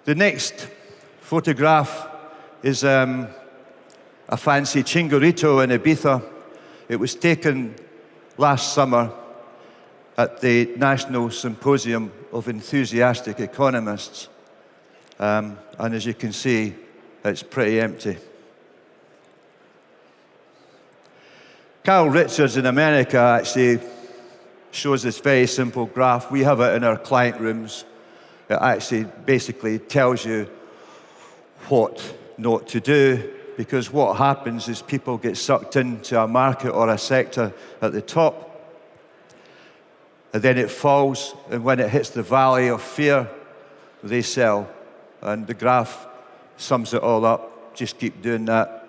The next photograph is a fancy Chingorito in Ibiza. It was taken last summer at the National Symposium of Enthusiastic Economists. And as you can see, it's pretty empty. Carl Richards in America actually shows this very simple graph. We have it in our client rooms. It actually basically tells you what not to do, because what happens is people get sucked into a market or a sector at the top, and then it falls, and when it hits the valley of fear, they sell. And the graph sums it all up. Just keep doing that,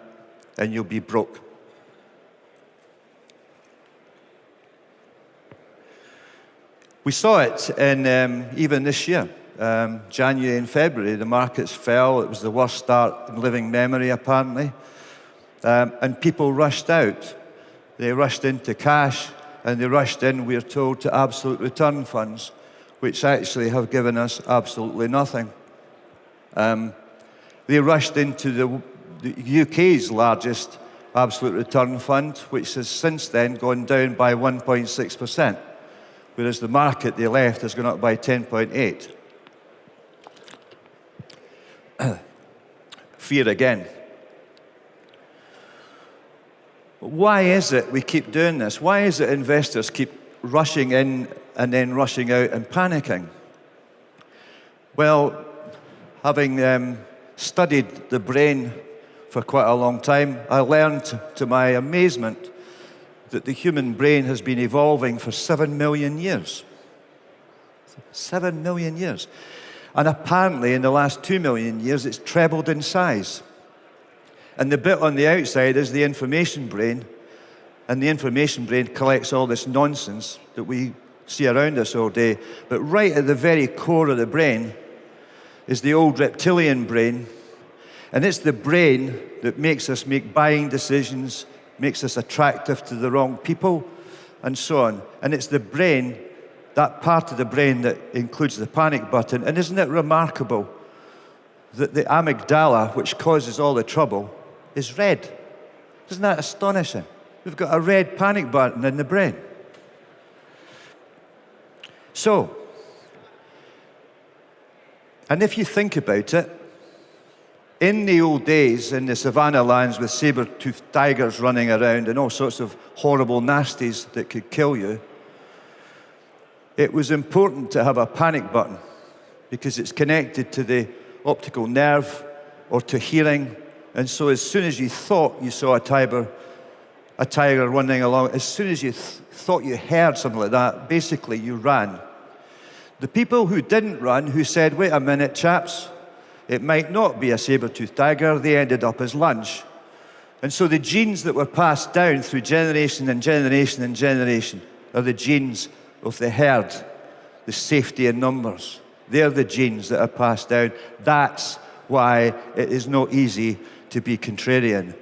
and you'll be broke. We saw it in even this year. January and February, the markets fell. It was the worst start in living memory, apparently. And people rushed out. They rushed into cash, and they rushed in, we're told, to absolute return funds, which actually have given us absolutely nothing. They rushed into the UK's largest absolute return fund, which has since then gone down by 1.6%, whereas the market they left has gone up by 10.8%. Fear again. Why is it we keep doing this? Why is it investors keep rushing in and then rushing out and panicking? Well, having studied the brain for quite a long time, I learned to my amazement that the human brain has been evolving for 7 million years. 7 million years. And apparently, in the last 2 million years, it's trebled in size. And the bit on the outside is the information brain, and the information brain collects all this nonsense that we see around us all day. But right at the very core of the brain is the old reptilian brain, and it's the brain that makes us make buying decisions, makes us attractive to the wrong people, and so on. And it's the brain, that part of the brain that includes the panic button. And isn't it remarkable that the amygdala, which causes all the trouble, is red? Isn't that astonishing? We've got a red panic button in the brain. So, and if you think about it, in the old days, in the savannah lands with saber-toothed tigers running around and all sorts of horrible nasties that could kill you, it was important to have a panic button because it's connected to the optical nerve or to hearing. And so as soon as you thought you saw a tiger running along, as soon as you thought you heard something like that, basically you ran. The people who didn't run, who said, wait a minute, chaps, it might not be a saber-toothed tiger, they ended up as lunch. And so the genes that were passed down through generation and generation and generation are the genes of the herd, the safety in numbers. They're the genes that are passed down. That's why it is not easy to be contrarian.